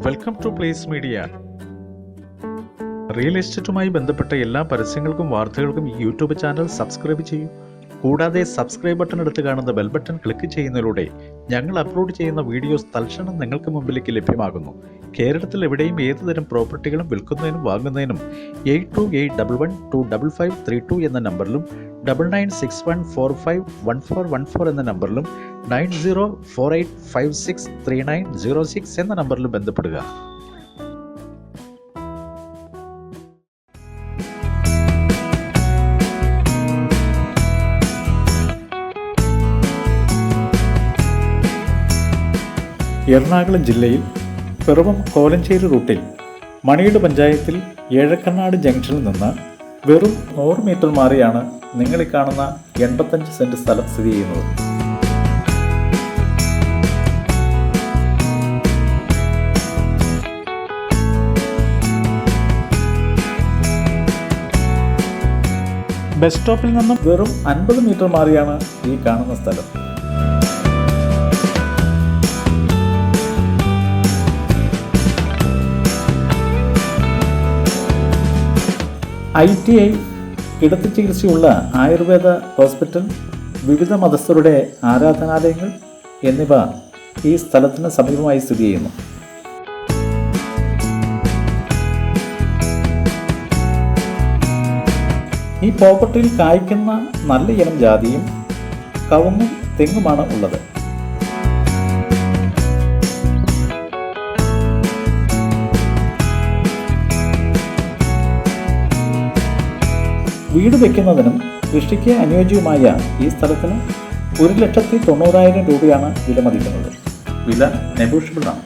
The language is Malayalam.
Welcome to place media. Real എസ്റ്റേറ്റുമായി ബന്ധപ്പെട്ട എല്ലാ പരസ്യങ്ങൾക്കും വാർത്തകൾക്കും ഈ യൂട്യൂബ് ചാനൽ സബ്സ്ക്രൈബ് ചെയ്യൂ. കൂടാതെ സബ്സ്ക്രൈബ് ബട്ടൺ എടുത്ത് കാണുന്ന ബെൽ ബട്ടൺ ക്ലിക്ക് ചെയ്യുന്നതിലൂടെ ഞങ്ങൾ അപ്ലോഡ് ചെയ്യുന്ന വീഡിയോസ് തൽക്ഷണം നിങ്ങൾക്ക് മുമ്പിലേക്ക് ലഭ്യമാകുന്നു. കേരളത്തിൽ എവിടെയും ഏതുതരം പ്രോപ്പർട്ടികളും വിൽക്കുന്നതിനും വാങ്ങുന്നതിനും 8281125532 എന്ന നമ്പറിലും 9961451414 എന്ന നമ്പറിലും 9048563906 എന്ന നമ്പറിലും ബന്ധപ്പെടുക. എറണാകുളം ജില്ലയിൽ പിറവം കോലഞ്ചേരി റൂട്ടിൽ മണിയുടെ പഞ്ചായത്തിൽ ഏഴക്കണ്ണാട് ജംഗ്ഷനിൽ നിന്ന് വെറും 100 മീറ്റർ മാറിയാണ് നിങ്ങളീ കാണുന്ന 85 സെന്റ് സ്ഥലം സ്ഥിതി ചെയ്യുന്നത്. ബസ് സ്റ്റോപ്പിൽ നിന്നും വെറും 50 മീറ്റർ മാറിയാണ് ഈ കാണുന്ന സ്ഥലം. ITI, കിടത്തി ചികിത്സയുള്ള ആയുർവേദ ഹോസ്പിറ്റൽ, വിവിധ മതസ്ഥരുടെ ആരാധനാലയങ്ങൾ എന്നിവ ഈ സ്ഥലത്തിന് സമീപമായി സ്ഥിതി ചെയ്യുന്നു. ഈ പ്രോപ്പർട്ടിയിൽ കായ്ക്കുന്ന നല്ല ഇനം ജാതിയും കവുങ്ങും തെങ്ങുമാണ് ഉള്ളത്. വീട് വയ്ക്കുന്നതിനും കൃഷിക്ക് അനുയോജ്യവുമായ ഈ സ്ഥലത്തിന് 1,90,000 രൂപയാണ് വില മതിക്കുന്നത്. വില നെഗോഷ്യബിൾ ആണ്.